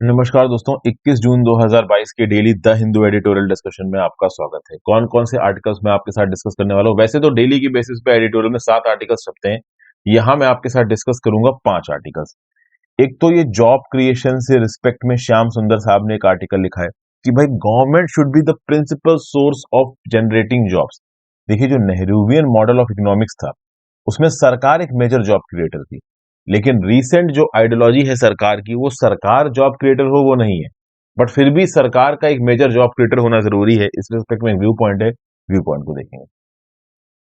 नमस्कार दोस्तों, 21 जून 2022 के daily the Hindu editorial discussion में आपका स्वागत है। कौन कौन से आर्टिकल्स मैं आपके साथ डिस्कस करने वाला हूँ। वैसे तो डेली की बेसिस पे एडिटोरियल में 7 आर्टिकल्स छपते हैं। यहाँ मैं आपके साथ डिस्कस करूंगा 5 आर्टिकल्स। एक तो ये जॉब क्रिएशन से रिस्पेक्ट में श्याम सुंदर साहब ने एक आर्टिकल लिखा है कि भाई government should be the principal source of generating jobs. देखिए, जो नेहरूवियन मॉडल ऑफ इकोनॉमिक्स था उसमें सरकार एक मेजर जॉब क्रिएटर थी, लेकिन रीसेंट जो आइडियोलॉजी है सरकार की, वो सरकार जॉब क्रिएटर हो वो नहीं है, बट फिर भी सरकार का एक मेजर जॉब क्रिएटर होना जरूरी है। इस रिस्पेक्ट में व्यू पॉइंट है, व्यू पॉइंट को देखेंगे।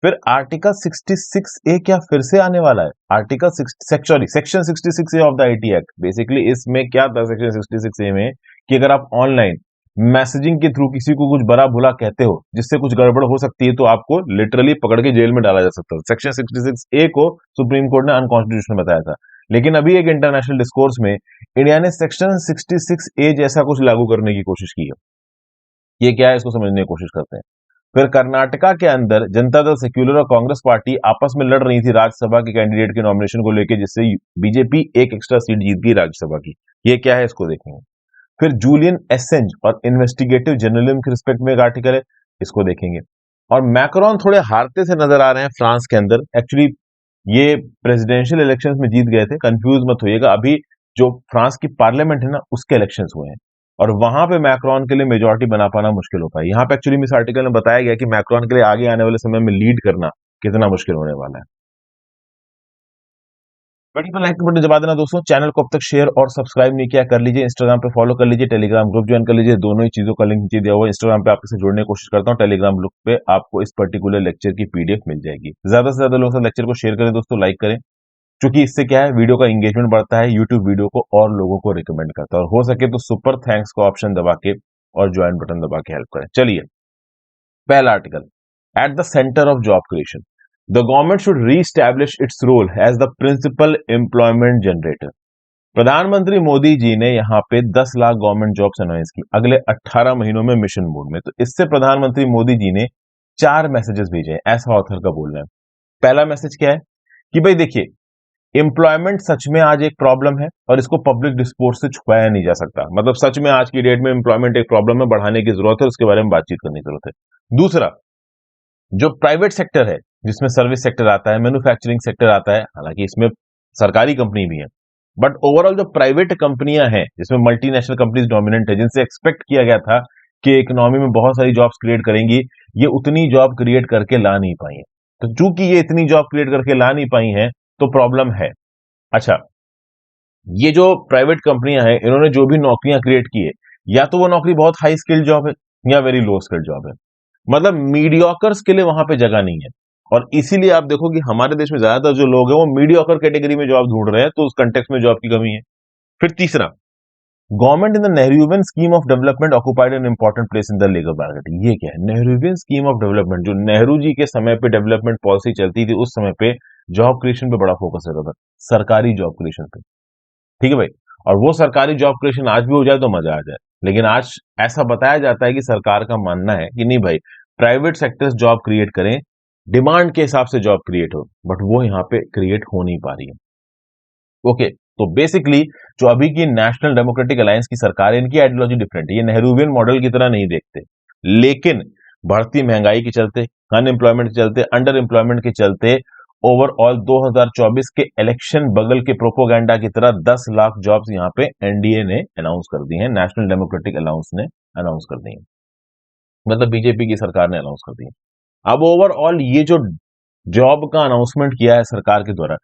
फिर आर्टिकल 66 ए क्या फिर से आने वाला है। Article section 66 A of the IT act. Basically इसमें क्या था सेक्शन 66 ए में कि अगर आप ऑनलाइन मैसेजिंग के थ्रू किसी को कुछ बड़ा भुला कहते हो जिससे कुछ गड़बड़ हो सकती है, तो आपको लिटरली पकड़ के जेल में डाला जा सकता है। सेक्शन 66 ए को सुप्रीम कोर्ट ने अनकॉन्स्टिट्यूशनल बताया था, लेकिन अभी एक इंटरनेशनल डिस्कोर्स में इंडिया ने सेक्शन 66 ए जैसा कुछ लागू करने की कोशिश की है। ये क्या है, इसको समझने की कोशिश करते हैं। फिर कर्नाटका के अंदर जनता दल सेक्युलर और कांग्रेस पार्टी आपस में लड़ रही थी राज्यसभा के कैंडिडेट के नॉमिनेशन को लेकर, जिससे बीजेपी एक एक्स्ट्रा सीट जीत गई राज्यसभा की। ये क्या है, इसको देखेंगे। फिर जूलियन एसेंज और इन्वेस्टिगेटिव जर्नलिज्म के रिस्पेक्ट में एक आर्टिकल है, इसको देखेंगे। और मैक्रोन थोड़े हारते से नजर आ रहे हैं फ्रांस के अंदर। एक्चुअली ये प्रेसिडेंशियल इलेक्शंस में जीत गए थे, कंफ्यूज मत होइएगा। अभी जो फ्रांस की पार्लियामेंट है ना, उसके इलेक्शंस हुए हैं और वहां पे मैक्रोन के लिए मेजोरिटी बना पाना मुश्किल होता है। यहाँ पे एक्चुअली इस आर्टिकल में बताया गया कि मैक्रोन के लिए आगे आने वाले समय में लीड करना कितना मुश्किल होने वाला है। वीडियो को लाइक का बटन दबा देना दोस्तों। चैनल को अब तक शेयर और सब्सक्राइब नहीं किया, कर लीजिए। इंस्टाग्राम पे फॉलो कर लीजिए, टेलीग्राम ग्रुप ज्वाइन कर लीजिए। दोनों ही चीजों का लिंक नीचे दिया हुआ है। इंस्टाग्राम पे आपके साथ जुड़ने की कोशिश करता हूँ, टेलीग्राम ग्रुप पे आपको इस पर्टिकुलर लेक्चर की पीडीएफ मिल जाएगी। ज्यादा से ज्यादा लोगों से लेक्चर को शेयर करें दोस्तों, लाइक करें, क्योंकि इससे क्या है, वीडियो का एंगेजमेंट बढ़ता है, यूट्यूब वीडियो को और लोगों को रिकमेंड करता है। और हो सके तो सुपर थैंक्स का ऑप्शन दबा के और ज्वाइन बटन दबा के हेल्प करें। चलिए, पहला article, at the centre of job creation the government should reestablish its role as the principal employment generator. प्रधानमंत्री मोदी जी ने यहाँ पे 10 लाख गवर्नमेंट जॉब्स अनाउंस की अगले 18 महीनों में मिशन मोड में। तो इससे प्रधानमंत्री मोदी जी ने 4 मैसेजेस भेजे हैं, ऐसा ऑथर का बोलना है। पहला मैसेज क्या है कि भाई देखिए, एम्प्लॉयमेंट सच में आज एक प्रॉब्लम है और इसको पब्लिक डिस्कोर्स से छुपाया नहीं जा सकता। मतलब सच में आज की डेट में एम्प्लॉयमेंट एक प्रॉब्लम है, बढ़ाने की जरूरत है, उसके बारे में बातचीत करने की जरूरत है। दूसरा, जो प्राइवेट सेक्टर है, जिसमें सर्विस सेक्टर आता है, मैन्युफैक्चरिंग सेक्टर आता है, हालांकि इसमें सरकारी कंपनी भी है, बट ओवरऑल जो प्राइवेट कंपनियां हैं जिसमें मल्टीनेशनल कंपनीज डोमिनेंट है, जिनसे एक्सपेक्ट किया गया था कि इकोनॉमी में बहुत सारी जॉब्स क्रिएट करेंगी, ये उतनी जॉब क्रिएट करके ला नहीं पाई है। तो चूंकि ये इतनी जॉब क्रिएट करके ला नहीं पाई हैं, तो प्रॉब्लम है। अच्छा, ये जो प्राइवेट कंपनियां हैं, इन्होंने जो भी नौकरियां क्रिएट की है, या तो वो नौकरी बहुत हाई स्किल्ड जॉब है या वेरी लो स्किल्ड जॉब है। मतलब मीडियोकर्स के लिए वहां पे जगह नहीं है। और इसीलिए आप देखो कि हमारे देश में ज्यादातर जो लोग हैं वो मीडियोकर कैटेगरी में जॉब ढूंढ रहे हैं, तो उस कंटेक्स्ट में जॉब की कमी है। फिर तीसरा, government in the Nehruvian scheme of development occupied an important place in the labour market. ये क्या है, नेहरूवियन स्कीम ऑफ डेवलपमेंट, जो नेहरू जी के समय पे डेवलपमेंट पॉलिसी चलती थी, उस समय पे जॉब क्रिएशन पे बड़ा फोकस रहता था, सरकारी जॉब क्रिएशन पे। ठीक है भाई। और वो सरकारी जॉब क्रिएशन आज भी हो जाए तो मजा आ जाए, लेकिन आज ऐसा बताया जाता है कि सरकार का मानना है कि नहीं भाई, प्राइवेट सेक्टर्स जॉब क्रिएट करें, डिमांड के हिसाब से जॉब क्रिएट हो, बट वो यहाँ पे क्रिएट हो नहीं पा रही है। ओके, तो बेसिकली जो अभी की नेशनल डेमोक्रेटिक अलायंस की सरकार है, इनकी आइडियोलॉजी डिफरेंट है। ये नेहरूवियन मॉडल की तरह नहीं देखते, लेकिन बढ़ती महंगाई के चलते, अनएम्प्लॉयमेंट के चलते, अंडर एम्प्लॉयमेंट के चलते, ओवरऑल 2024 के इलेक्शन बगल के प्रोपोगेंडा की तरह 10 लाख जॉब्स यहाँ पे एनडीए ने अनाउंस कर दी हैं, नेशनल डेमोक्रेटिक अलायंस ने अनाउंस कर दी है, मतलब बीजेपी की सरकार ने अनाउंस कर दी है। अब ओवरऑल ये जो जॉब का अनाउंसमेंट किया है सरकार के द्वारा,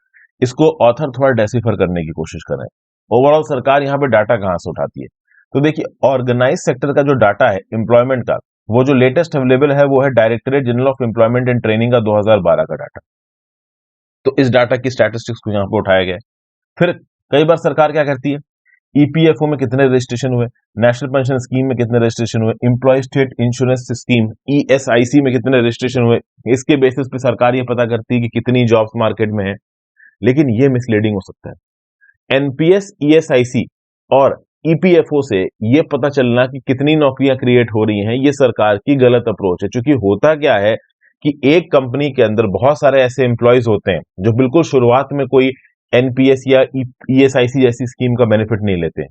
इसको ऑथर थोड़ा डेसिफर करने की कोशिश कर रहे हैं। ओवरऑल सरकार यहाँ पे डाटा कहां से उठाती है, तो देखिए, ऑर्गेनाइज सेक्टर का जो डाटा है एम्प्लॉयमेंट का, वो जो लेटेस्ट अवेलेबल है वो है directorate general of employment and training का 2012 का डाटा। तो इस डाटा की स्टैटिस्टिक्स को यहाँ पे उठाया गया है। फिर कई बार सरकार क्या करती है, ईपीएफओ में कितने रजिस्ट्रेशन हुए, नेशनल पेंशन स्कीम में कितने रजिस्ट्रेशन हुए, employ state insurance scheme ESIC में कितने रजिस्ट्रेशन हुए, इसके बेसिस पे सरकार ये पता करती है कि कितनी जॉब्स मार्केट में है। लेकिन ये मिसलीडिंग हो सकता है। एनपीएस, ईएसआईसी और ईपीएफओ से ये पता चलना कि कितनी नौकरियां क्रिएट हो रही हैं, ये सरकार की गलत अप्रोच है। क्योंकि होता क्या है कि एक कंपनी के अंदर बहुत सारे ऐसे एम्प्लॉयज होते हैं जो बिल्कुल शुरुआत में कोई एनपीएस या ईएसआईसी जैसी स्कीम का बेनिफिट नहीं लेते,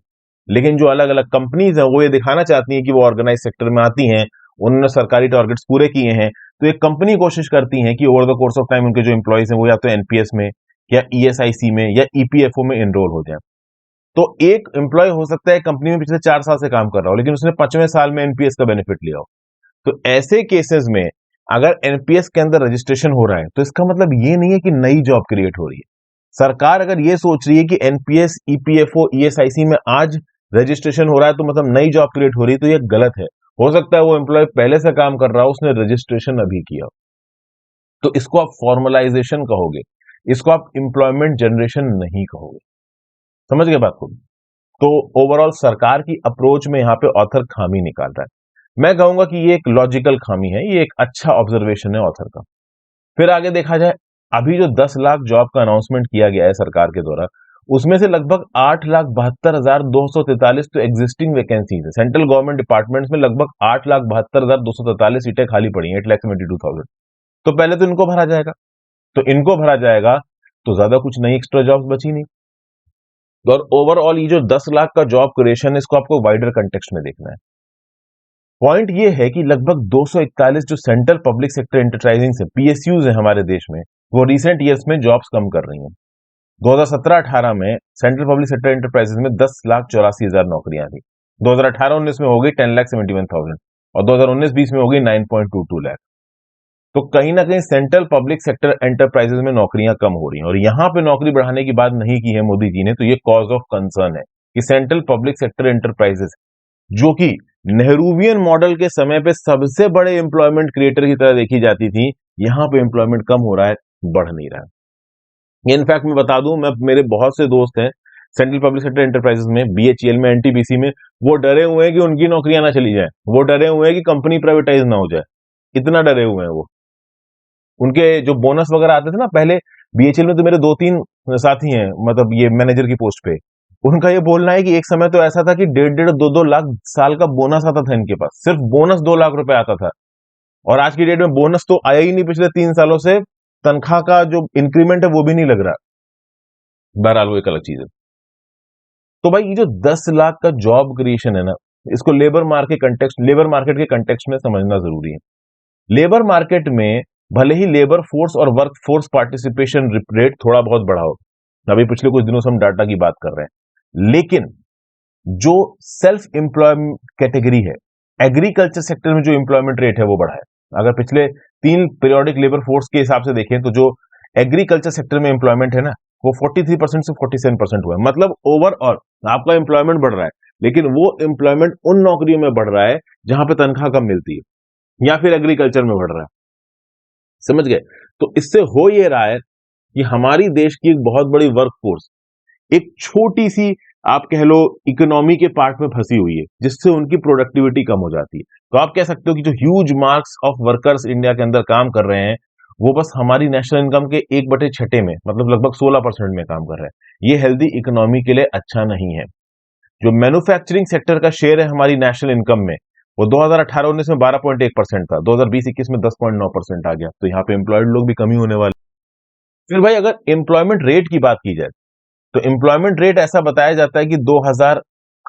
लेकिन जो अलग अलग कंपनीज हैं वो ये दिखाना चाहती हैं कि वो ऑर्गेनाइज सेक्टर में आती हैं, उन्होंने सरकारी टारगेट्स पूरे किए हैं, तो एक कंपनी कोशिश करती है कि over the course of time उनके जो एम्प्लॉयज हैं वो या तो एनपीएस में या ईएसआईसी में या ईपीएफओ में एनरोल हो जाए। तो एक एम्प्लॉय हो सकता है कंपनी में पिछले 4 साल से काम कर रहा हो, लेकिन उसने 5वें साल में एनपीएस का बेनिफिट लिया हो। तो ऐसे केसेस में अगर एनपीएस के अंदर रजिस्ट्रेशन हो रहा है तो इसका मतलब ये नहीं है कि नई जॉब क्रिएट हो रही है। सरकार अगर ये सोच रही है कि एनपीएस, ईपीएफओ, ईएसआईसी में आज रजिस्ट्रेशन हो रहा है तो मतलब नई जॉब क्रिएट हो रही है, तो ये गलत है। हो सकता है वो एम्प्लॉय पहले से काम कर रहा हो, उसने रजिस्ट्रेशन अभी किया हो। तो इसको आप फॉर्मलाइजेशन कहोगे, इसको आप एम्प्लॉयमेंट जनरेशन नहीं कहोगे। समझ गए बात को? तो ओवरऑल सरकार की अप्रोच में यहां पे ऑथर खामी निकाल रहा है। मैं कहूंगा कि ये एक लॉजिकल खामी है, ये एक अच्छा ऑब्जर्वेशन है ऑथर का। फिर आगे देखा जाए, अभी जो 10 लाख जॉब का अनाउंसमेंट किया गया है सरकार के द्वारा, उसमें से लगभग 8,72,243 तो एग्जिस्टिंग वैकेंसीज है। सेंट्रल गवर्नमेंट डिपार्टमेंट्स में लगभग 8,72,243 सीटें खाली पड़ी हैं, 8,72,000। तो पहले तो इनको भरा जाएगा, तो इनको भरा जाएगा तो ज्यादा कुछ नई एक्स्ट्रा जॉब्स बची नहीं। और ओवरऑल ये जो 10 लाख का जॉब क्रिएशन है, इसको आपको वाइडर कंटेक्स्ट में देखना है। पॉइंट ये है कि लगभग 241 जो सेंट्रल पब्लिक सेक्टर एंटरप्राइजिंग है, पीएसयूज है हमारे देश में, वो रिसेंट ईयर्स में जॉब्स कम कर रही हैं। 2017-18 में सेंट्रल पब्लिक सेक्टर एंटरप्राइजेस में 10,84,000 नौकरियां थी। 2018-19 में हो गई 10,71,000 और 2019-20 में हो गई 9.22 लाख। तो कहीं ना कहीं सेंट्रल पब्लिक सेक्टर एंटरप्राइजेस में नौकरियां कम हो रही हैं, और यहां पे नौकरी बढ़ाने की बात नहीं की है मोदी जी ने, तो ये कॉज ऑफ कंसर्न है कि सेंट्रल पब्लिक सेक्टर एंटरप्राइजेस, जो कि नेहरूवियन मॉडल के समय पे सबसे बड़े एम्प्लॉयमेंट क्रिएटर की तरह देखी जाती थी, यहां पे एम्प्लॉयमेंट कम हो रहा है, बढ़ नहीं रहा है। इनफैक्ट मैं बता दूं, मैं मेरे बहुत से दोस्त हैं सेंट्रल पब्लिक सेक्टर एंटरप्राइजेस में, बीएचईएल में, एनटीपीसी में, वो डरे हुए हैं कि उनकी नौकरियां ना चली जाए, वो डरे हुए हैं कि कंपनी प्राइवेटाइज ना हो जाए, इतना डरे हुए हैं वो। उनके जो बोनस वगैरह आते थे ना पहले, बीएचएल में तो मेरे 2-3 साथी हैं, मतलब ये मैनेजर की पोस्ट पे, उनका ये बोलना है कि एक समय तो ऐसा था कि 1.5-2 लाख साल का बोनस आता था इनके पास, सिर्फ बोनस 2 लाख रुपए आता था। और आज की डेट में बोनस तो आया ही नहीं पिछले 3 सालों से, तनख्वाह का जो इंक्रीमेंट है वो भी नहीं लग रहा। बहरहाल वो एक अलग चीज है। तो भाई ये जो 10 लाख का जॉब क्रिएशन है ना, इसको लेबर मार्केट के कंटेक्स्ट में समझना जरूरी है। लेबर मार्केट में भले ही लेबर फोर्स और वर्क फोर्स पार्टिसिपेशन रेट थोड़ा बहुत बढ़ा हो, अभी पिछले कुछ दिनों से हम डाटा की बात कर रहे हैं, लेकिन जो सेल्फ एम्प्लॉयमेंट कैटेगरी है, एग्रीकल्चर सेक्टर में जो एम्प्लॉयमेंट रेट है वो बढ़ा है। अगर पिछले 3 पीरियोडिक लेबर फोर्स के हिसाब से देखें तो जो एग्रीकल्चर सेक्टर में एम्प्लॉयमेंट है ना, वो 43% से 47% हुआ है। मतलब ओवरऑल आपका एम्प्लॉयमेंट बढ़ रहा है, लेकिन वो एम्प्लॉयमेंट उन नौकरियों में बढ़ रहा है जहां पे तनख्वाह कम मिलती है, या फिर एग्रीकल्चर में बढ़ रहा है। समझ गए? तो इससे हो ये रहा है कि हमारी देश की एक बहुत बड़ी वर्कफोर्स एक छोटी सी, आप कह लो, इकोनॉमी के पार्ट में फंसी हुई है, जिससे उनकी प्रोडक्टिविटी कम हो जाती है। तो आप कह सकते हो कि जो huge marks of workers India के अंदर काम कर रहे हैं, वो बस हमारी नेशनल इनकम के 1/6 में, मतलब लगभग 16% में काम कर रहे हैं। ये हेल्दी इकोनॉमी के लिए अच्छा नहीं है। जो मैन्युफैक्चरिंग सेक्टर का शेयर है हमारी नेशनल इनकम में, वो 2018-19 में 12.1% था, 2020-21 में 10.9% आ गया। तो यहाँ पे एम्प्लॉयड लोग भी कमी होने वाले। फिर भाई अगर एम्प्लॉयमेंट रेट की बात की जाए, तो एम्प्लॉयमेंट रेट ऐसा बताया जाता है कि 2000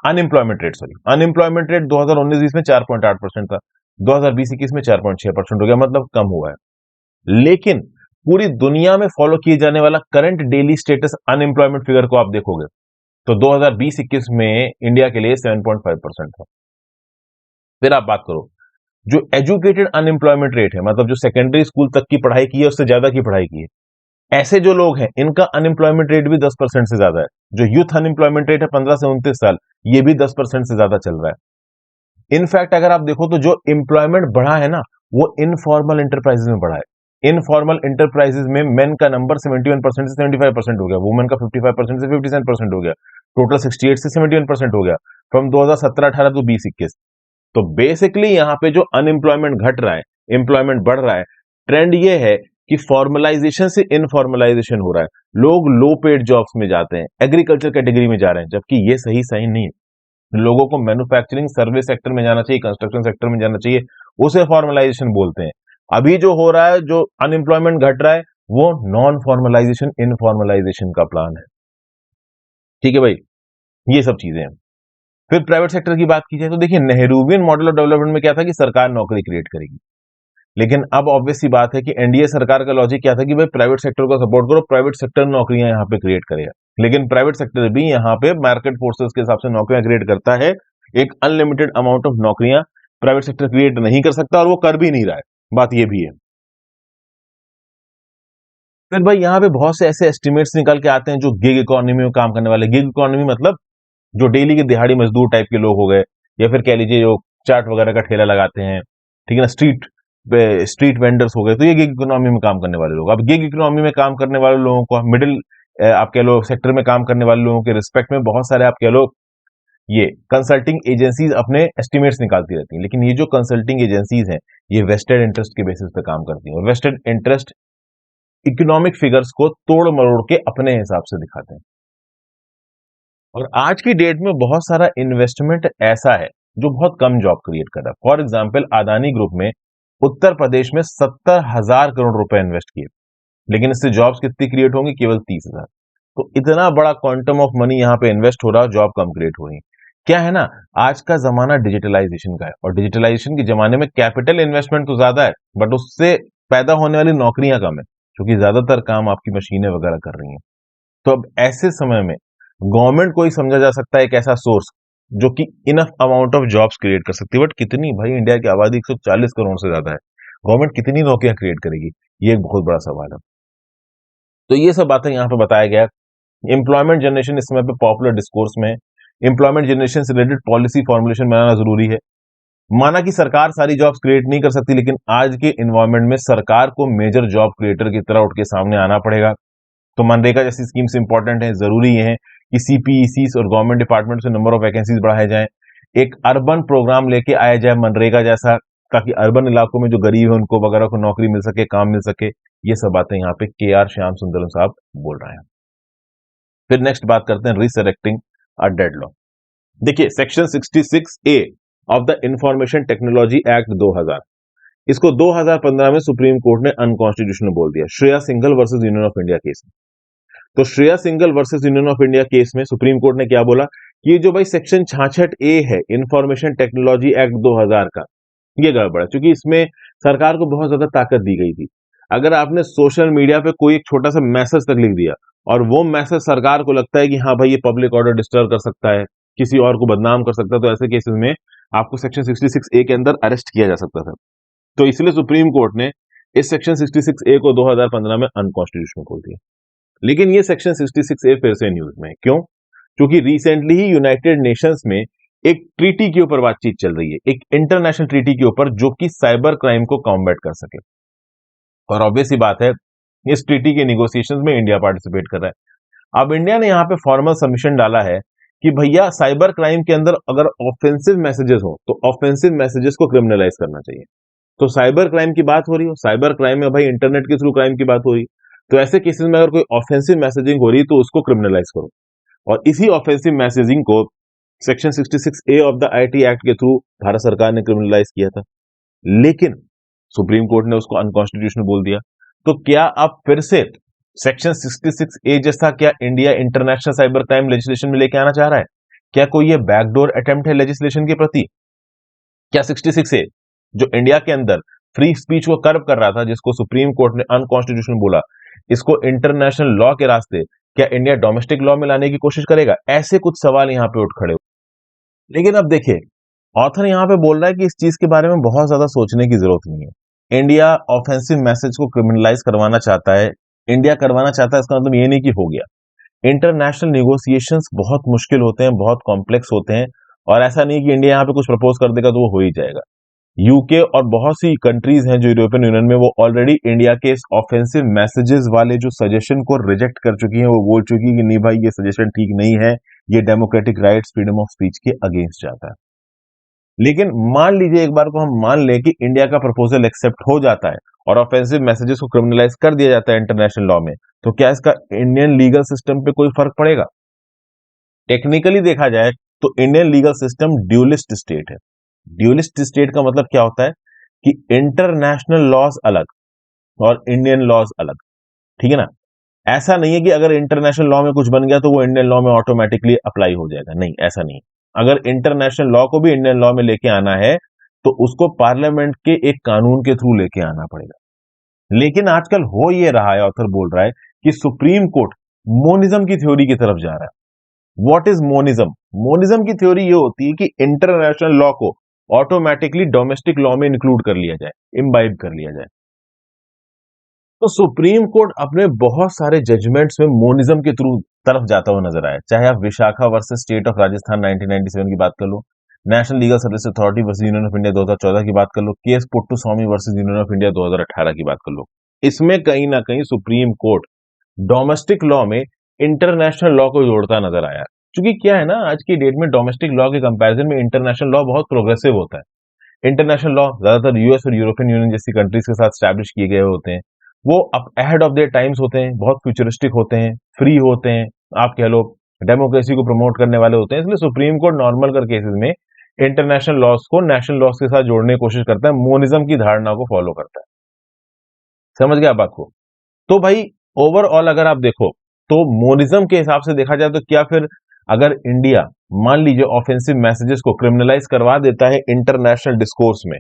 अनएम्प्लॉयमेंट रेट 2019-20 में 4.8% था, 2020-21 में 4.6% हो गया, मतलब कम हुआ है। लेकिन पूरी दुनिया में फॉलो किए जाने वाला current daily status unemployment figure को आप देखोगे तो 2020-21 में इंडिया के लिए 7.5% था। फिर आप बात करो जो एजुकेटेड अनएम्प्लॉयमेंट रेट है, मतलब जो सेकेंडरी स्कूल तक की पढ़ाई की है उससे ज्यादा की पढ़ाई की है, ऐसे जो लोग हैं इनका अनएम्प्लॉयमेंट रेट भी 10% से ज्यादा है। जो यूथ अनएम्प्लॉयमेंट रेट है 15 से 29 साल, ये भी 10% से ज्यादा चल रहा है। इनफैक्ट अगर आप देखो तो जो एम्प्लॉयमेंट बढ़ा है ना, वो इनफॉर्मल इंटरप्राइजेस में बढ़ा है। इनफॉर्मल इंटरप्राइजेस में मेन का नंबर 71% से 75% हो गया, वुमेन का 55% से 57% हो गया, टोटल 68 से 71% हो गया फ्रॉम 2017-18 टू 20-21। तो बेसिकली यहां पे जो अनएम्प्लॉयमेंट घट रहा है, एम्प्लॉयमेंट बढ़ रहा है, ट्रेंड ये है कि फॉर्मलाइजेशन से इनफॉर्मलाइजेशन हो रहा है। लोग लो पेड जॉब्स में जाते हैं, एग्रीकल्चर कैटेगरी में जा रहे हैं, जबकि ये सही साइन नहीं है। लोगों को मैन्युफैक्चरिंग सर्विस सेक्टर में जाना चाहिए, कंस्ट्रक्शन सेक्टर में जाना चाहिए, उसे फॉर्मलाइजेशन बोलते हैं। अभी जो हो रहा है, जो अनएम्प्लॉयमेंट घट रहा है, वो नॉन फॉर्मलाइजेशन इनफॉर्मलाइजेशन का प्लान है। ठीक है भाई, ये सब चीजें हैं। फिर प्राइवेट सेक्टर की बात की जाए तो देखिए नेहरूवियन मॉडल ऑफ डेवलपमेंट में क्या था कि सरकार नौकरी क्रिएट करेगी, लेकिन अब ऑब्वियस सी बात है कि एनडीए सरकार का लॉजिक क्या था कि भाई प्राइवेट सेक्टर को सपोर्ट करो, प्राइवेट सेक्टर नौकरियां यहाँ पे क्रिएट करेगा। लेकिन प्राइवेट सेक्टर भी यहाँ पे मार्केट फोर्सेस के हिसाब से नौकरियां क्रिएट करता है, एक अनलिमिटेड अमाउंट ऑफ नौकरियां प्राइवेट सेक्टर क्रिएट नहीं कर सकता और वो कर भी नहीं रहा है, बात ये भी है। फिर भाई यहाँ पे बहुत से ऐसे एस्टिमेट्स निकल के आते हैं जो गिग इकोनॉमी में काम करने वाले, गिग इकोनॉमी मतलब जो डेली के दिहाड़ी मजदूर टाइप के लोग हो गए, या फिर कह लीजिए जो चाट वगैरह का ठेला लगाते हैं, ठीक है ना, स्ट्रीट वेंडर्स हो गए, तो ये गिग इकोनॉमी में काम करने वाले लोग। अब गिग इकोनॉमी में काम करने वाले लोगों को मिडिल आप कह लो सेक्टर में काम करने वाले लोगों के रिस्पेक्ट में बहुत सारे आप कह लो ये कंसल्टिंग एजेंसीज अपने एस्टिमेट्स निकालती रहती हैं, लेकिन ये जो कंसल्टिंग एजेंसीज हैं ये वेस्टेड इंटरेस्ट के बेसिस पे काम करती हैं, और वेस्टेड इंटरेस्ट इकोनॉमिक फिगर्स को तोड़ मरोड़ के अपने हिसाब से दिखाते हैं। और आज की डेट में बहुत सारा इन्वेस्टमेंट ऐसा है जो बहुत कम जॉब क्रिएट कर रहा है। फॉर एग्जाम्पल अदानी ग्रुप में उत्तर प्रदेश में 70,000 करोड़ रुपए इन्वेस्ट किए, लेकिन इससे जॉब्स कितनी क्रिएट होंगी? केवल 30,000। तो इतना बड़ा क्वांटम ऑफ मनी यहाँ पे इन्वेस्ट हो रहा है, जॉब कम क्रिएट हो रही है। क्या है ना, आज का जमाना डिजिटलाइजेशन का है, और डिजिटलाइजेशन के जमाने में कैपिटल इन्वेस्टमेंट तो ज्यादा है, बट उससे पैदा होने वाली नौकरियां कम है, क्योंकि ज्यादातर काम आपकी मशीनें वगैरह कर रही हैं। तो अब ऐसे समय में गवर्नमेंट को ही समझा जा सकता है एक ऐसा सोर्स जो कि enough amount of jobs create कर सकती है। बट कितनी? भाई इंडिया की आबादी 140 करोड़ से ज्यादा है, गवर्नमेंट कितनी नौकरियां क्रिएट करेगी? ये एक बहुत बड़ा सवाल है। तो ये सब बातें यहाँ पे बताया गया। एम्प्लॉयमेंट जनरेशन इस समय पे पॉपुलर डिस्कोर्स में, एम्प्लॉयमेंट जनरेशन से रिलेटेड पॉलिसी फॉर्मुलेशन बनाना जरूरी है। माना कि सरकार सारी जॉब्स क्रिएट नहीं कर सकती, लेकिन आज के इन्वायरमेंट में सरकार को मेजर जॉब क्रिएटर की तरह उठ के सामने आना पड़ेगा। तो मनरेगा जैसी स्कीम्स इंपॉर्टेंट है, जरूरी है कि सीपीईसी और गवर्नमेंट डिपार्टमेंट से नंबर ऑफ वैकेंसीज बढ़ाए जाएं। एक अर्बन प्रोग्राम लेके आया जाए मनरेगा जैसा, ताकि अर्बन इलाकों में जो गरीब है उनको वगैरह को नौकरी मिल सके, काम मिल सके। ये सब बातें यहाँ पे के आर श्याम सुंदरम साहब बोल रहे हैं। फिर नेक्स्ट बात करते हैं रिसरेक्टिंग अ डेड लॉ। देखिए section 66A of the information technology act 2000, इसको 2015 में सुप्रीम कोर्ट ने अनकॉन्स्टिट्यूशनल बोल दिया, Shreya Singhal versus union of India case में। तो Shreya Singhal versus union of India case में सुप्रीम कोर्ट ने क्या बोला कि ये जो भाई सेक्शन 66A है इंफॉर्मेशन टेक्नोलॉजी एक्ट 2000 का, ये गड़बड़ है, क्योंकि इसमें सरकार को बहुत ज्यादा ताकत दी गई थी। अगर आपने सोशल मीडिया पे कोई एक छोटा सा मैसेज तक लिख दिया और वो मैसेज सरकार को लगता है कि हाँ भाई ये पब्लिक ऑर्डर डिस्टर्ब कर सकता है, किसी और को बदनाम कर सकता है, तो ऐसे केसेस में आपको सेक्शन 66A के अंदर अरेस्ट किया जा सकता था। तो इसलिए सुप्रीम कोर्ट ने इस सेक्शन 66A को 2015 में अनकॉन्स्टिट्यूशनल बोल दिया। लेकिन ये सेक्शन 66A फिर से न्यूज में है। क्यों? क्योंकि रिसेंटली ही यूनाइटेड नेशंस में एक ट्रीटी के ऊपर बातचीत चल रही है, एक इंटरनेशनल ट्रीटी के ऊपर जो कि साइबर क्राइम को कॉम्बैट कर सके। और ऑब्वियस ही बात है इस ट्रीटी के निगोसिएशंस में इंडिया पार्टिसिपेट कर रहा है। अब इंडिया ने यहाँ पे फॉर्मल सबमिशन डाला है कि भैया साइबर क्राइम के अंदर अगर ऑफेंसिव मैसेजेस हो तो ऑफेंसिव मैसेजेस को क्रिमिनलाइज करना चाहिए। तो साइबर क्राइम की बात हो रही हो, साइबर क्राइम में भाई इंटरनेट के थ्रू क्राइम की बात हो रही, तो ऐसे केसेस में अगर कोई ऑफेंसिव मैसेजिंग हो रही तो उसको क्रिमिनलाइज करो। और इसी ऑफेंसिव मैसेजिंग को section 66A of the IT act के थ्रू भारत सरकार ने क्रिमिनलाइज किया था, लेकिन सुप्रीम कोर्ट ने उसको अनकॉन्स्टिट्यूशनल बोल दिया। तो क्या अब फिर से सेक्शन 66A जैसा क्या India international cyber crime legislation में लेके आना चाह रहा है? क्या कोई ये बैकडोर अटेम्प्ट है लेजिस्लेशन के प्रति? क्या 66A जो इंडिया के अंदर फ्री स्पीच को कर्व कर रहा था, जिसको सुप्रीम कोर्ट ने अनकॉन्स्टिट्यूशनल बोला, इसको इंटरनेशनल लॉ के रास्ते क्या इंडिया डोमेस्टिक लॉ में लाने की कोशिश करेगा? ऐसे कुछ सवाल यहां पे उठ खड़े। लेकिन अब देखिए ऑथर यहां पे बोल रहा है कि इस चीज के बारे में बहुत ज्यादा सोचने की जरूरत नहीं है। इंडिया ऑफेंसिव मैसेज को क्रिमिनलाइज करवाना चाहता है, इंडिया करवाना चाहता है, इसका मतलब ये नहीं कि हो गया। इंटरनेशनल निगोसिएशंस बहुत मुश्किल होते हैं, बहुत कॉम्प्लेक्स होते हैं, और ऐसा नहीं कि इंडिया यहां पे कुछ प्रपोज कर देगा तो वो हो ही जाएगा। यूके और बहुत सी कंट्रीज हैं जो यूरोपियन यूनियन में, वो ऑलरेडी इंडिया के इस ऑफेंसिव मैसेजेस वाले जो सजेशन को रिजेक्ट कर चुकी हैं। वो बोल चुकी है कि नहीं भाई ये सजेशन ठीक नहीं है, ये democratic rights freedom of speech के अगेंस्ट जाता है। लेकिन मान लीजिए एक बार को हम मान लें कि इंडिया का प्रपोजल एक्सेप्ट हो जाता है और ऑफेंसिव मैसेजेस को क्रिमिनलाइज कर दिया जाता है इंटरनेशनल लॉ में, तो क्या इसका इंडियन लीगल सिस्टम पे कोई फर्क पड़ेगा? टेक्निकली देखा जाए तो Indian legal system dualist state है। ड्यूलिस्ट स्टेट का मतलब क्या होता है कि इंटरनेशनल लॉज अलग और इंडियन लॉज अलग, ठीक है ना। ऐसा नहीं है कि अगर इंटरनेशनल लॉ में कुछ बन गया तो वो इंडियन लॉ में ऑटोमेटिकली अप्लाई हो जाएगा, नहीं, ऐसा नहीं। अगर इंटरनेशनल लॉ को भी इंडियन लॉ में लेके आना है तो उसको पार्लियामेंट के एक कानून के थ्रू लेके आना पड़ेगा। लेकिन आजकल हो ये रहा है, ऑथर बोल रहा है कि सुप्रीम कोर्ट मोनिज्म की थ्योरी की तरफ जा रहा है। What is monism? मोनिज्म की थ्योरी ये होती है कि इंटरनेशनल लॉ को ऑटोमेटिकली डोमेस्टिक लॉ में इंक्लूड कर लिया जाए, इम्बाइब कर लिया जाए। तो सुप्रीम कोर्ट अपने बहुत सारे जजमेंट्स में मोनिज्म के थ्रू तरफ जाता हुआ नजर आया। चाहे आप Vishakha versus state of Rajasthan 1997 की बात कर लो, national legal service authority versus union of India 2014 की बात कर लो, case Puttaswamy versus union of India 2018 की बात कर लो, इसमें कहीं ना कहीं सुप्रीम कोर्ट डोमेस्टिक लॉ में इंटरनेशनल लॉ को जोड़ता नजर आया। क्योंकि क्या है ना, आज की डेट में डोमेस्टिक लॉ के कंपैरिजन में इंटरनेशनल लॉ बहुत प्रोग्रेसिव होता है। इंटरनेशनल लॉ ज्यादातर यूएस और यूरोपियन यूनियन जैसी कंट्रीज के साथ स्टैब्लिश किए गए होते हैं। वो up ahead of their times होते हैं, बहुत फ्यूचरिस्टिक होते हैं, फ्री होते हैं, आप कह लो डेमोक्रेसी को प्रमोट करने वाले होते हैं। इसलिए सुप्रीम कोर्ट नॉर्मल कर केसेस में इंटरनेशनल लॉज को नेशनल लॉज के साथ जोड़ने की कोशिश करता है, मोनिज्म की धारणा को फॉलो करता है। समझ गया बात को? तो भाई ओवरऑल अगर आप देखो तो मोनिज्म के हिसाब से देखा जाए तो क्या फिर अगर इंडिया मान लीजिए ऑफेंसिव मैसेजेस को क्रिमिनलाइज करवा देता है इंटरनेशनल डिस्कोर्स में,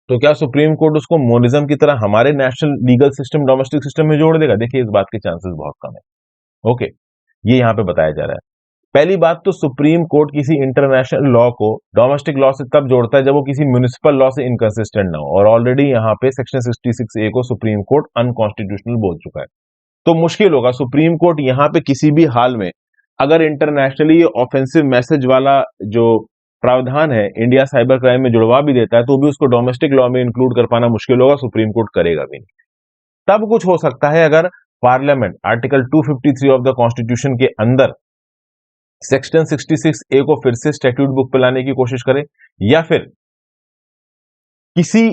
तो क्या सुप्रीम कोर्ट उसको मोनिज्म की तरह हमारे national legal system domestic system में जोड़ देगा? देखिए इस बात के चांसेस बहुत कम है। ओके, ये यहां पे बताया जा रहा है। पहली बात तो सुप्रीम कोर्ट किसी इंटरनेशनल लॉ को डोमेस्टिक लॉ से तब जोड़ता है जब वो किसी म्युनिसिपल लॉ से इनकंसिस्टेंट ना हो, और ऑलरेडी यहां पे सेक्शन 66 ए को सुप्रीम कोर्ट अनकॉन्स्टिट्यूशनल बोल चुका है। तो मुश्किल होगा सुप्रीम कोर्ट यहां पे किसी भी हाल में अगर इंटरनेशनली ऑफेंसिव मैसेज वाला जो प्रावधान है इंडिया साइबर क्राइम में जुड़वा भी देता है तो भी उसको डोमेस्टिक लॉ में इंक्लूड कर पाना मुश्किल होगा, सुप्रीम कोर्ट करेगा भी नहीं। तब कुछ हो सकता है अगर parliament article 253 of the constitution के अंदर सेक्शन 66 ए को फिर से स्टैट्यूट बुक पे लाने की कोशिश करे, या फिर किसी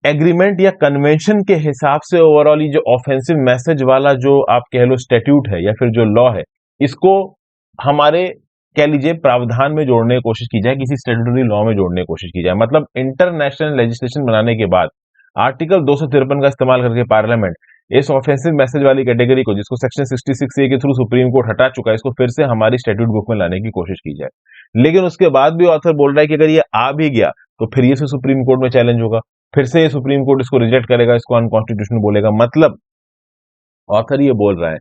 एग्रीमेंट या कन्वेंशन के हिसाब से ओवरऑल जो ऑफेंसिव मैसेज वाला जो आप कह लो स्टैट्यूट है या फिर जो लॉ है, इसको हमारे कह लीजिए प्रावधान में जोड़ने की कोशिश की जाए, किसी स्टैट्यूटरी लॉ में जोड़ने की कोशिश की जाए। मतलब इंटरनेशनल लेजिस्लेशन बनाने के बाद आर्टिकल 253 का इस्तेमाल करके पार्लियामेंट इस ऑफेंसिव मैसेज वाली कैटेगरी को, जिसको सेक्शन 66 ए के थ्रू सुप्रीम कोर्ट हटा चुका है, इसको फिर से हमारी स्टैट्यूट बुक में लाने की कोशिश की जाए। लेकिन उसके बाद भी ऑथर बोल रहा है कि अगर ये आ भी गया तो फिर ये सुप्रीम कोर्ट में चैलेंज होगा, फिर से सुप्रीम कोर्ट इसको रिजेक्ट करेगा, इसको अनकॉन्स्टिट्यूशनल बोलेगा। मतलब ऑथर ये बोल रहा है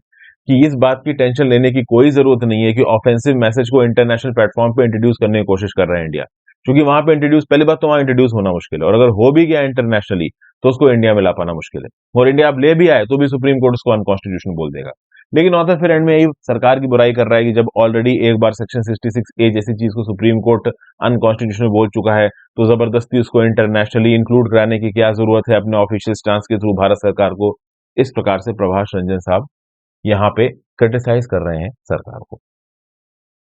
कि इस बात की टेंशन लेने की कोई जरूरत नहीं है कि ऑफेंसिव मैसेज को इंटरनेशनल प्लेटफॉर्म पे इंट्रोड्यूस करने की कोशिश कर रहा है इंडिया, क्योंकि वहां पे इंट्रोड्यूस, पहली बात तो वहां इंट्रोड्यूस होना मुश्किल है, और अगर हो भी गया इंटरनेशनली तो उसको इंडिया में ला पाना मुश्किल है, और इंडिया अब ले भी आए तो भी सुप्रीम कोर्ट उसको अनकॉन्स्टिट्यूशनल बोल देगा। लेकिन ऑथर फिर एंड में यही सरकार की बुराई कर रहा है कि जब ऑलरेडी एक बार सेक्शन 66 ए जैसी चीज को सुप्रीम कोर्ट अनकॉन्स्टिट्यूशनल बोल चुका है तो जबरदस्ती उसको इंटरनेशनली इंक्लूड कराने की क्या जरूरत है अपने ऑफिशियल स्टांस के थ्रू भारत सरकार को। इस प्रकार से प्रभाष रंजन साहब यहां पे क्रिटिसाइज कर रहे हैं सरकार को।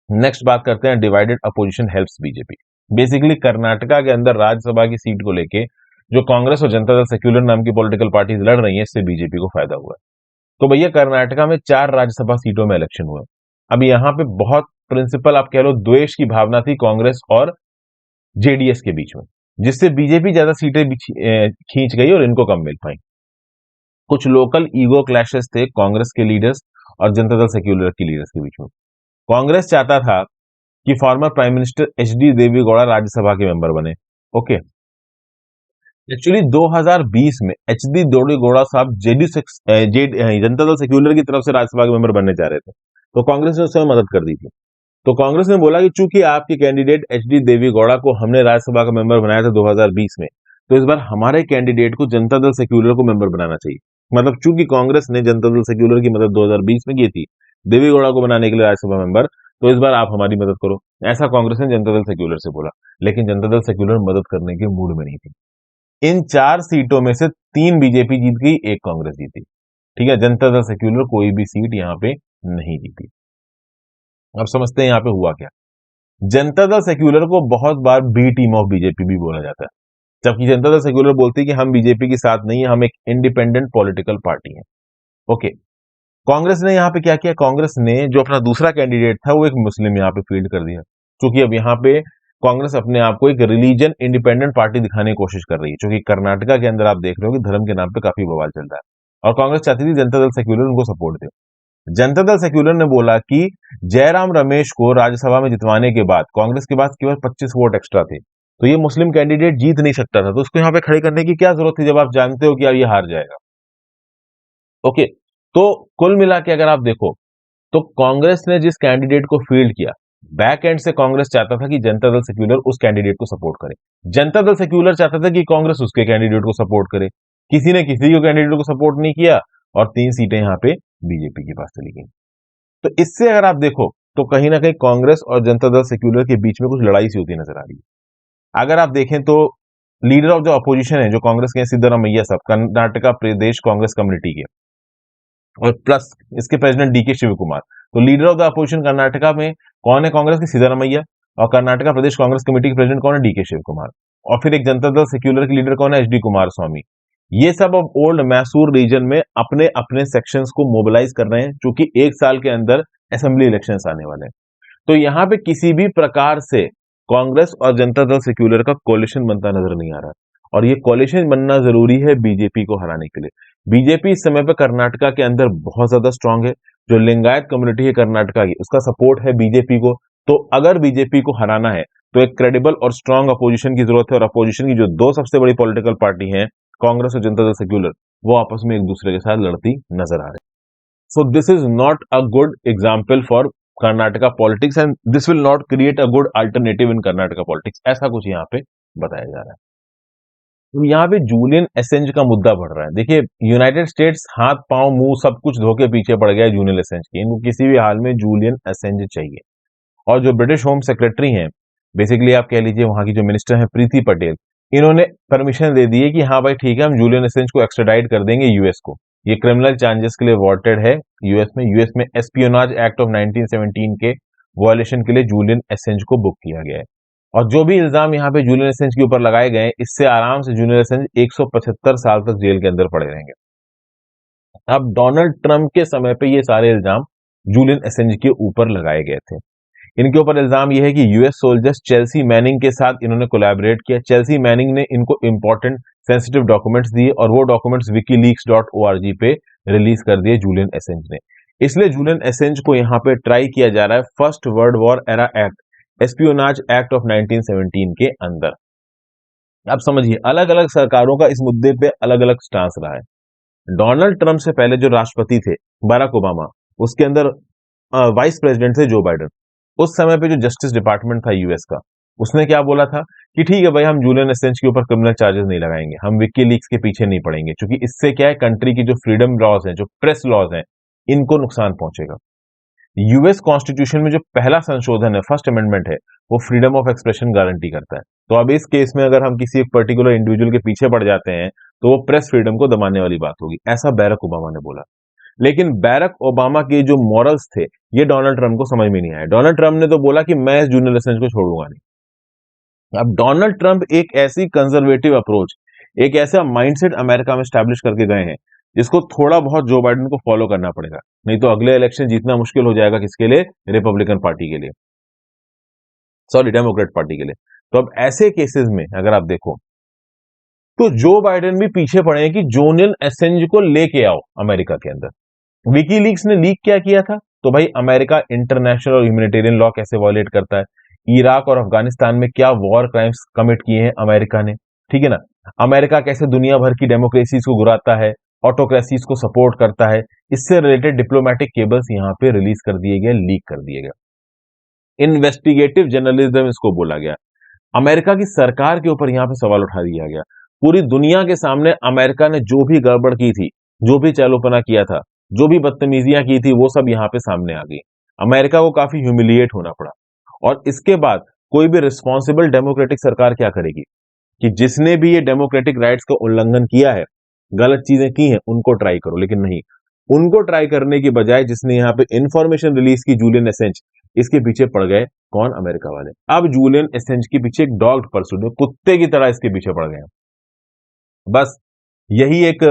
नेक्स्ट बात करते हैं divided opposition helps BJP. Basically Karnataka के अंदर राज्यसभा की सीट को लेके जो कांग्रेस और जनता दल सेक्युलर नाम की पॉलिटिकल पार्टीज लड़ रही हैं, इससे बीजेपी को फायदा हुआ है। तो भैया कर्नाटका में 4 राज्यसभा सीटों में इलेक्शन हुए। अब यहां पे बहुत प्रिंसिपल आप कह लो द्वेष की भावना थी कांग्रेस और जेडीएस के बीच में, जिससे बीजेपी ज्यादा सीटें खींच गई और इनको कम मिल पाई। कुछ लोकल ईगो क्लैशेस थे कांग्रेस के लीडर्स और जनता दल सेक्युलर के लीडर्स के बीच में। कांग्रेस चाहता था कि former prime minister HD Deve Gowda Rajya Sabha के मेंबर बने। ओके, एक्चुअली 2020 में एचडी देवेगौड़ा साहब जनता दल सेक्युलर की तरफ से राज्यसभा के मेंबर बनने जा रहे थे, तो कांग्रेस ने उस समय मदद कर दी थी। तो कांग्रेस ने बोला कि चूंकि आपके कैंडिडेट एचडी देवेगौड़ा को हमने राज्यसभा का मेंबर बनाया था 2020 में, तो इस बार हमारे कैंडिडेट को जनता दल सेक्युलर को मेंबर बनाना चाहिए। मतलब चूंकि कांग्रेस ने जनता दल सेक्युलर की मदद 2020 में की थी देवेगौड़ा को बनाने के लिए राज्यसभा मेंबर, तो इस बार आप हमारी मदद करो, ऐसा कांग्रेस ने जनता दल सेक्युलर से बोला। लेकिन जनता दल सेक्युलर मदद करने के मूड में नहीं थी। इन 4 सीटों में से 3 बीजेपी जीत गई, 1 कांग्रेस जीती। ठीक है, जनता दल सेक्युलर कोई भी सीट यहां पे नहीं जीती। अब समझते हैं यहां पे हुआ क्या। जनता दल सेक्युलर को बहुत बार बी टीम ऑफ बीजेपी भी बोला जाता है, जबकि जनता दल सेक्युलर बोलती है कि हम बीजेपी के साथ नहीं है, हम एक इंडिपेंडेंट पॉलिटिकल पार्टी है। ओके, कांग्रेस ने यहां पे क्या किया, कांग्रेस ने जो अपना दूसरा कैंडिडेट था वो एक मुस्लिम यहां पे फील्ड कर दिया, क्योंकि अब यहां पे कांग्रेस अपने आप को एक रिलीजन इंडिपेंडेंट पार्टी दिखाने की कोशिश कर रही है, क्योंकि कर्नाटका के अंदर आप देख रहे हो कि धर्म के नाम पे काफी बवाल चल रहा है, और कांग्रेस चाहती थी जनता दल सेक्युलर उनको सपोर्ट दे। जनता दल सेक्युलर ने बोला कि जयराम रमेश को राज्यसभा में जितवाने के बाद कांग्रेस के पास केवल 25 वोट एक्स्ट्रा थे, तो ये मुस्लिम कैंडिडेट जीत नहीं सकता था, तो उसको यहाँ पे खड़े करने की क्या जरूरत थी जब आप जानते हो कि यार ये हार जाएगा। ओके, तो कुल मिला के अगर आप देखो तो कांग्रेस ने जिस कैंडिडेट को फील्ड किया, बैक एंड से कांग्रेस चाहता था कि जनता दल सेक्युलर उस कैंडिडेट को सपोर्ट करे, जनता दल सेक्युलर चाहता था कि कांग्रेस उसके कैंडिडेट को सपोर्ट करे। किसी ने किसी को कैंडिडेट को सपोर्ट नहीं किया और 3 सीटें यहां पे बीजेपी के पास चली गई। तो इससे अगर आप देखो तो कहीं ना कहीं कांग्रेस और जनता दल सेक्युलर के बीच में कुछ लड़ाई सी होती नजर आ रही है। अगर आप देखें तो लीडर ऑफ द अपोजिशन है जो कांग्रेस के सिद्धरामैया साहब, कर्नाटका प्रदेश कांग्रेस कम्युनिटी के, और प्लस इसके प्रेसिडेंट डीके शिव कुमार। तो leader of the opposition Karnataka में कौन है कांग्रेस की? सिद्धरामैया। और कर्नाटका प्रदेश कांग्रेस कमेटी के प्रेसिडेंट कौन है? डीके शिव कुमार। और फिर एक जनता दल सेक्युलर के लीडर कौन है? एचडी कुमार स्वामी। ये सब अब ओल्ड मैसूर रीजन में अपने अपने सेक्शंस को मोबिलाइज कर रहे हैं, क्योंकि 1 साल के अंदर असेंबली इलेक्शंस आने वाले हैं। तो यहां पे किसी भी प्रकार से कांग्रेस और जनता दल सेक्युलर का कोलिशन बनता नजर नहीं आ रहा, और ये कोलिशन बनना जरूरी है बीजेपी को हराने के लिए। बीजेपी इस समय पे कर्नाटका के अंदर बहुत ज्यादा स्ट्रांग है। जो लिंगायत कम्युनिटी है कर्नाटका की, उसका सपोर्ट है बीजेपी को। तो अगर बीजेपी को हराना है तो एक क्रेडिबल और स्ट्रांग अपोजिशन की जरूरत है, और अपोजिशन की जो 2 सबसे बड़ी पॉलिटिकल पार्टी हैं, कांग्रेस और जनता दल सेक्युलर, वो आपस में एक दूसरे के साथ लड़ती नजर आ रही है। So this is not a good example for Karnataka politics, and this will not create a good alternative in Karnataka politics. ऐसा कुछ यहाँ पे बताया जा रहा है। तो यहाँ पे जूलियन एसेंज का मुद्दा बढ़ रहा है। देखिए, यूनाइटेड स्टेट्स हाथ पांव मुंह सब कुछ धो के पीछे पड़ गया है जूलियन एसेंज के। इनको किसी भी हाल में जूलियन एसेंज चाहिए। और जो ब्रिटिश होम सेक्रेटरी हैं, बेसिकली आप कह लीजिए वहां की जो मिनिस्टर है प्रीति पटेल, इन्होंने परमिशन दे दी है कि हाँ भाई ठीक है, हम जूलियन एसेंज को एक्स्ट्राडाइट कर देंगे यूएस को। ये क्रिमिनल चार्जेस के लिए वांटेड है यूएस में एस्पियोनाज एक्ट ऑफ 1917 के वायलेशन के लिए जूलियन एसेंज को बुक किया गया है। और जो भी इल्जाम यहाँ पे जूलियन एसेंज के ऊपर लगाए गए हैं, इससे आराम से जूलियन एसेंज 175 साल तक जेल के अंदर पड़े रहेंगे। अब डोनाल्ड ट्रंप के समय पे ये सारे इल्जाम जूलियन एसेंज के ऊपर लगाए गए थे। इनके ऊपर इल्जाम यह है कि यूएस सोल्जर्स चेल्सी मैनिंग के साथ इन्होंने कोलैबोरेट किया। चेल्सी मैनिंग ने इनको इंपॉर्टेंट सेंसिटिव डॉक्यूमेंट्स दिए, और वो डॉक्यूमेंट्स wikileaks.org पे रिलीज कर दिए जूलियन एसेंज ने। इसलिए जूलियन एसेंज को यहाँ पे ट्राई किया जा रहा है first world war era act, espionage act of 1917 के अंदर। अब समझिए, अलग अलग सरकारों का इस मुद्दे पे अलग अलग स्टांस रहा है। डोनाल्ड ट्रंप से पहले जो राष्ट्रपति थे बराक ओबामा, उसके अंदर वाइस प्रेसिडेंट थे जो बाइडेन। उस समय पे जो जस्टिस डिपार्टमेंट था यूएस का, उसने क्या बोला था कि ठीक है भाई, हम जूलियन एसेंज के ऊपर क्रिमिनल चार्जेस नहीं लगाएंगे, हम विकीलीक्स के पीछे नहीं पड़ेंगे, क्योंकि इससे क्या है, कंट्री की जो फ्रीडम लॉज हैं, जो प्रेस लॉज हैं, इनको नुकसान पहुंचेगा। यूएस कॉन्स्टिट्यूशन में जो पहला संशोधन है, फर्स्ट अमेंडमेंट है, वो फ्रीडम ऑफ एक्सप्रेशन गारंटी करता है। तो अब इस केस में अगर हम किसी एक पर्टिकुलर इंडिविजुअल के पीछे पड़ जाते हैं, तो वो प्रेस फ्रीडम को दबाने वाली बात होगी, ऐसा बैरक ओबामा ने बोला। लेकिन बैरक ओबामा के जो मॉरल्स थे, ये डोनाल्ड ट्रंप को समझ में नहीं आया। डोनाल्ड ट्रंप ने तो बोला कि मैं इस जूलियन एसेंज को छोड़ूंगा नहीं। अब डोनाल्ड ट्रंप एक ऐसी कंजर्वेटिव अप्रोच, एक ऐसा माइंडसेट अमेरिका में स्टैब्लिश करके गए हैं, जिसको थोड़ा बहुत जो बाइडेन को फॉलो करना पड़ेगा, नहीं तो अगले इलेक्शन जीतना मुश्किल हो जाएगा। किसके लिए? रिपब्लिकन पार्टी के लिए, सॉरी डेमोक्रेट पार्टी के लिए। तो अब ऐसे केसेस में अगर आप देखो तो जो बाइडेन भी पीछे पड़े हैं कि जूलियन एसेंज को लेके आओ अमेरिका के अंदर। विकीलीक्स ने लीक क्या किया था? तो भाई, अमेरिका इंटरनेशनल और ह्यूमैनिटेरियन लॉ कैसे वायलेट करता है, इराक और अफगानिस्तान में क्या वॉर क्राइम्स कमिट किए हैं अमेरिका ने, ठीक है ना, अमेरिका कैसे दुनिया भर की डेमोक्रेसीज को गिराता है, ऑटोक्रेसीज को सपोर्ट करता है, इससे रिलेटेड डिप्लोमेटिक केबल्स यहां पे रिलीज कर दिए गए, लीक कर दिए गए। इन्वेस्टिगेटिव जर्नलिज्म इसको बोला गया। अमेरिका की सरकार के ऊपर यहां पे सवाल उठा दिया गया। पूरी दुनिया के सामने अमेरिका ने जो भी गड़बड़ की थी, जो भी चालूपना किया था, जो भी बदतमीजियां की थी, वो सब यहां पे सामने आ गई। अमेरिका को काफी ह्यूमिलिएट होना पड़ा। और इसके बाद कोई भी रिस्पॉन्सिबल डेमोक्रेटिक सरकार क्या करेगी कि जिसने भी ये डेमोक्रेटिक राइट्स का उल्लंघन किया है, गलत चीजें की हैं, उनको ट्राई करो। लेकिन नहीं, उनको ट्राई करने की बजाय जिसने यहाँ पे इंफॉर्मेशन रिलीज की, जूलियन एसेंज, इसके पीछे पड़ गए कौन? अमेरिका वाले। अब जूलियन एसेंज के पीछे एक डॉग परसूट है, कुत्ते की तरह इसके पीछे पड़ गए हैं। बस यही एक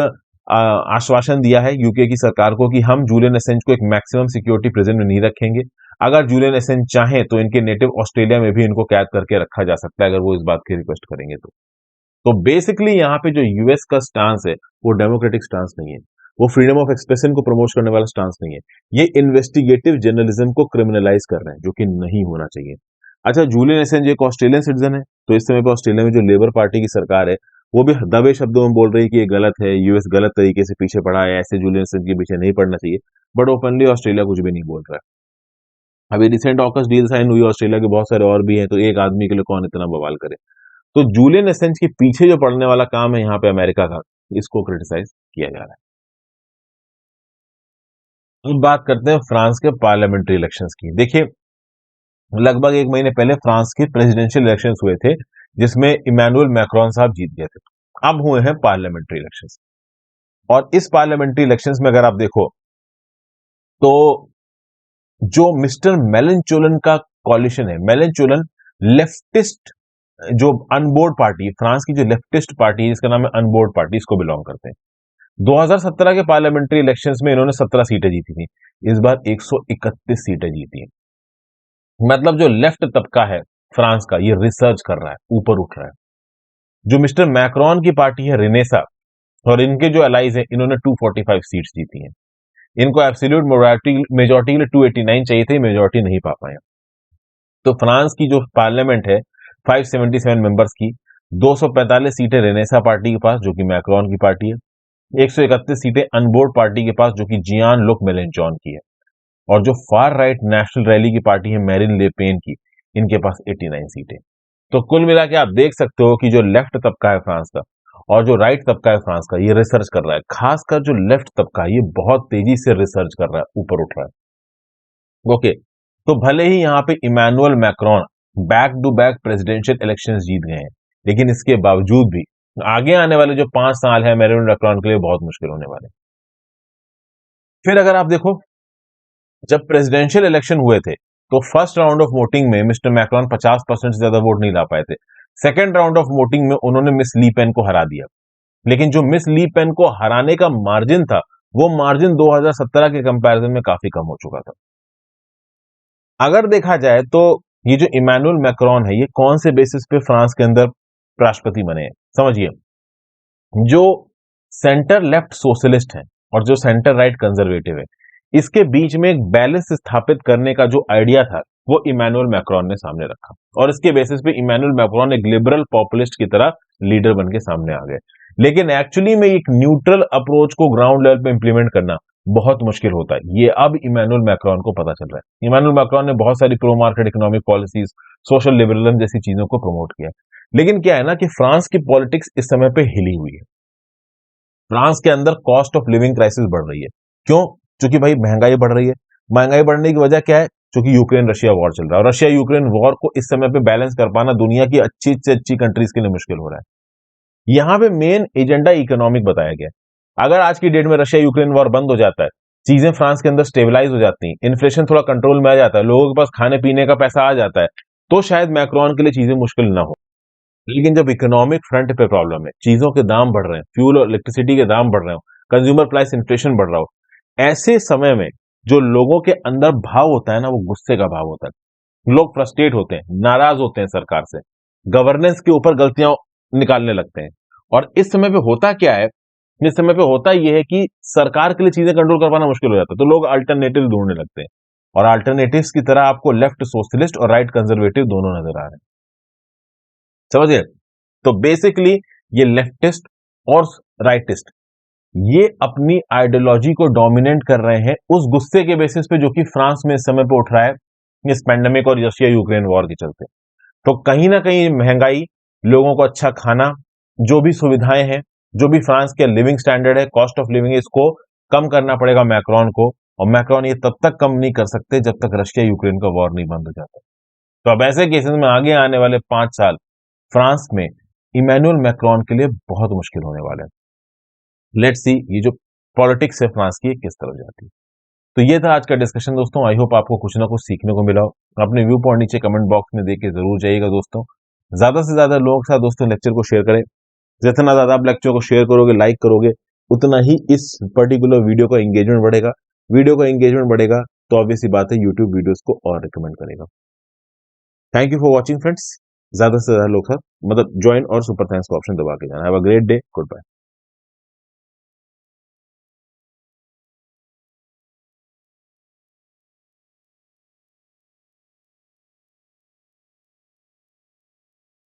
आश्वासन दिया है यूके की सरकार को कि हम जूलियन एसेंज को एक मैक्सिमम सिक्योरिटी प्रिजन में नहीं रखेंगे। अगर जूलियन एसेंज चाहें तो इनके नेटिव ऑस्ट्रेलिया में भी इनको कैद करके रखा जा सकता है, अगर वो इस बात की रिक्वेस्ट करेंगे तो बेसिकली यहाँ पे जो यूएस का स्टांस है, वो डेमोक्रेटिक स्टांस नहीं है। वो फ्रीडम ऑफ एक्सप्रेशन को प्रमोट करने वाला स्टांस नहीं है। ये इन्वेस्टिगेटिव जर्नलिज्म को क्रिमिनलाइज कर रहे हैं, जो कि नहीं होना चाहिए। अच्छा, जूलियन एसेंज एक ऑस्ट्रेलियन सिटीजन है, तो इस समय पे ऑस्ट्रेलिया में जो लेबर पार्टी की सरकार है वो भी दबे शब्दों में बोल रही है कि ये गलत है, यूएस गलत तरीके से पीछे पड़ा है, ऐसे जूलियन एसेंज के पीछे नहीं पड़ना चाहिए। बट ओपनली ऑस्ट्रेलिया कुछ भी नहीं बोल रहा है। अभी रिसेंट ऑकस डील साइन हुई, ऑस्ट्रेलिया के बहुत सारे और भी हैं, तो एक आदमी के लिए कौन इतना बवाल करे। तो जूलियन एसेंज के पीछे जो पड़ने वाला काम है यहाँ पे अमेरिका का, इसको क्रिटिसाइज किया जा रहा है। अब बात करते हैं फ्रांस के पार्लियामेंट्री इलेक्शंस की। देखिए, लगभग एक महीने पहले फ्रांस के प्रेसिडेंशियल इलेक्शंस हुए थे, जिसमें इमैनुअल मैक्रोन साहब जीत गए थे। अब हुए हैं पार्लियामेंट्री इलेक्शंस, और इस पार्लियामेंट्री इलेक्शंस में अगर आप देखो तो जो मिस्टर मेलेनचोलन का कॉलिशन है, मेलेनचोलन लेफ्टिस्ट, जो अनबोर्ड पार्टी, फ्रांस की जो लेफ्टिस्ट पार्टी है जिसका नाम है अनबोर्ड पार्टी, इसको बिलोंग करते हैं। 2017 के पार्लियामेंट्री इलेक्शंस में इन्होंने 17 सीटें जीती थी, इस बार 131 सीटें जीती हैं। मतलब जो लेफ्ट तबका है फ्रांस का, ये रिसर्च कर रहा है, ऊपर उठ रहा है। जो मिस्टर मैक्रोन की पार्टी है रिनेसा, और इनके जो अलाइज है, इन्होंने 245 सीट्स जीती हैं। इनको एब्सोल्यूट मेजोरिटी के लिए 289 चाहिए थे, मेजोरिटी नहीं पा पाए। तो फ्रांस की जो पार्लियामेंट है 577 मेंबर्स की, 245 सीटें रेनेसा पार्टी के पास, जो कि मैक्रोन की पार्टी है, 131 सीटें अनबोर्ड पार्टी के पास, जो कि जियान लुक मेलेनचौन की है, और जो फार राइट नेशनल रैली की पार्टी है मैरिन ले पेन की, इनके पास 89 सीटें। तो कुल मिला के आप देख सकते हो कि जो लेफ्ट तबका है फ्रांस का और जो राइट तबका है फ्रांस का, ये रिसर्च कर रहा है। खासकर जो लेफ्ट तबका है, ये बहुत तेजी से रिसर्च कर रहा है, ऊपर उठ रहा है। ओके, तो भले ही यहाँ पे Emmanuel Macron back to back presidential elections जीत गए हैं, लेकिन इसके बावजूद भी आगे आने वाले जो 5 साल है इमैनुअल मैक्रोन के लिए बहुत मुश्किल होने वाले हैं। फिर अगर आप देखो, जब प्रेसिडेंशियल इलेक्शन हुए थे तो फर्स्ट राउंड ऑफ वोटिंग में मिस्टर मैक्रोन 50% से ज्यादा वोट नहीं ला पाए थे। सेकेंड राउंड ऑफ वोटिंग में उन्होंने मिस ली पेन को हरा दिया, लेकिन जो मिस ली पेन को हराने का मार्जिन था, वो मार्जिन 2017 के कंपैरिजन में काफी कम हो चुका था। अगर देखा जाए तो ये जो इमैनुअल मैक्रोन है, ये कौन से बेसिस पे फ्रांस के अंदर राष्ट्रपति बने हैं, समझिए। जो सेंटर लेफ्ट सोशलिस्ट है और जो सेंटर राइट कंजर्वेटिव है, इसके बीच में एक बैलेंस स्थापित करने का जो आइडिया था, वो इमैनुअल मैक्रोन ने सामने रखा, और इसके बेसिस पे इमैनुअल मैक्रोन एक लिबरल पॉपुलिस्ट की तरह लीडर बन के सामने आ गए। लेकिन एक्चुअली में एक न्यूट्रल अप्रोच को ग्राउंड लेवल पे इंप्लीमेंट करना बहुत मुश्किल होता है। ये अब इमैनुअल मैक्रोन को पता चल रहा है। इमैनुअल मैक्रोन ने बहुत सारी pro market economic policies, social liberalism जैसी चीजों को प्रमोट किया, लेकिन क्या है ना कि फ्रांस की पॉलिटिक्स इस समय पे हिली हुई है। फ्रांस के अंदर कॉस्ट ऑफ लिविंग क्राइसिस बढ़ रही है। क्यों? क्योंकि भाई महंगाई बढ़ रही है। महंगाई बढ़ने की वजह क्या है? क्योंकि यूक्रेन रशिया वॉर चल रहा है, और रशिया यूक्रेन वॉर को इस समय पे बैलेंस कर पाना दुनिया की अच्छी से अच्छी कंट्रीज के लिए मुश्किल हो रहा है। यहां पे मेन एजेंडा इकोनॉमिक बताया गया है। अगर आज की डेट में रशिया यूक्रेन वॉर बंद हो जाता है, चीजें फ्रांस के अंदर स्टेबलाइज हो जाती हैं, इन्फ्लेशन थोड़ा कंट्रोल में आ जाता है, लोगों के पास खाने पीने का पैसा आ जाता है, तो शायद मैक्रोन के लिए चीजें मुश्किल ना हो। लेकिन जब इकोनॉमिक फ्रंट पे प्रॉब्लम है, चीजों के दाम बढ़ रहे हैं, फ्यूल और इलेक्ट्रिसिटी के दाम बढ़ रहे हो, कंज्यूमर प्राइस इन्फ्लेशन बढ़ रहा हो, ऐसे समय में जो लोगों के अंदर भाव होता है ना, वो गुस्से का भाव होता है। लोग फ्रस्ट्रेट होते हैं, नाराज होते हैं सरकार से, गवर्नेंस के ऊपर गलतियां निकालने लगते हैं। और इस समय पे होता क्या है, इस समय पे होता यह है कि सरकार के लिए चीजें कंट्रोल कर पाना मुश्किल हो जाता है, तो लोग अल्टरनेटिव ढूंढने लगते हैं। और अल्टरनेटिव्स की तरह आपको लेफ्ट सोशलिस्ट और राइट कंजर्वेटिव दोनों नजर आ रहे हैं, समझिए। तो बेसिकली ये लेफ्टिस्ट और राइटिस्ट, ये अपनी आइडियोलॉजी को डोमिनेट कर रहे हैं उस गुस्से के बेसिस पे जो कि फ्रांस में इस समय पे उठ रहा है, इस पेंडेमिक और रशिया यूक्रेन वॉर के चलते। तो कहीं ना कहीं महंगाई, लोगों को अच्छा खाना, जो भी सुविधाएं हैं, जो भी फ्रांस के लिविंग स्टैंडर्ड है, कॉस्ट ऑफ लिविंग है, इसको कम करना पड़ेगा मैक्रोन को। और मैक्रोन ये तब तक कम नहीं कर सकते जब तक रशिया यूक्रेन का वॉर नहीं बंद हो जाता। तो अब ऐसे केसेस में आगे आने वाले 5 साल फ्रांस में इमैनुअल मैक्रोन के लिए बहुत मुश्किल होने वाले हैं। लेट्स सी ये जो पॉलिटिक्स है फ्रांस की किस तरफ जाती है। तो ये था आज का डिस्कशन दोस्तों। आई होप आपको कुछ ना कुछ सीखने को मिला हो। अपने व्यू पॉइंट नीचे कमेंट बॉक्स में देके जरूर जाइएगा दोस्तों। ज्यादा से ज्यादा लोगों के साथ दोस्तों लेक्चर को शेयर करें। जितना ज्यादा आप लेक्चर को शेयर करोगे, लाइक करोगे, उतना ही इस पर्टिकुलर वीडियो का एंगेजमेंट बढ़ेगा। वीडियो का एंगेजमेंट बढ़ेगा तो ऑब्वियस सी बात है यूट्यूब वीडियोस को और रिकमेंड करेगा। Thank you for watching friends. ज्यादा से ज्यादा लोग सर मतलब ज्वाइन और सुपर थैंक्स का ऑप्शन दबा के जाना। Have a great day, good bye.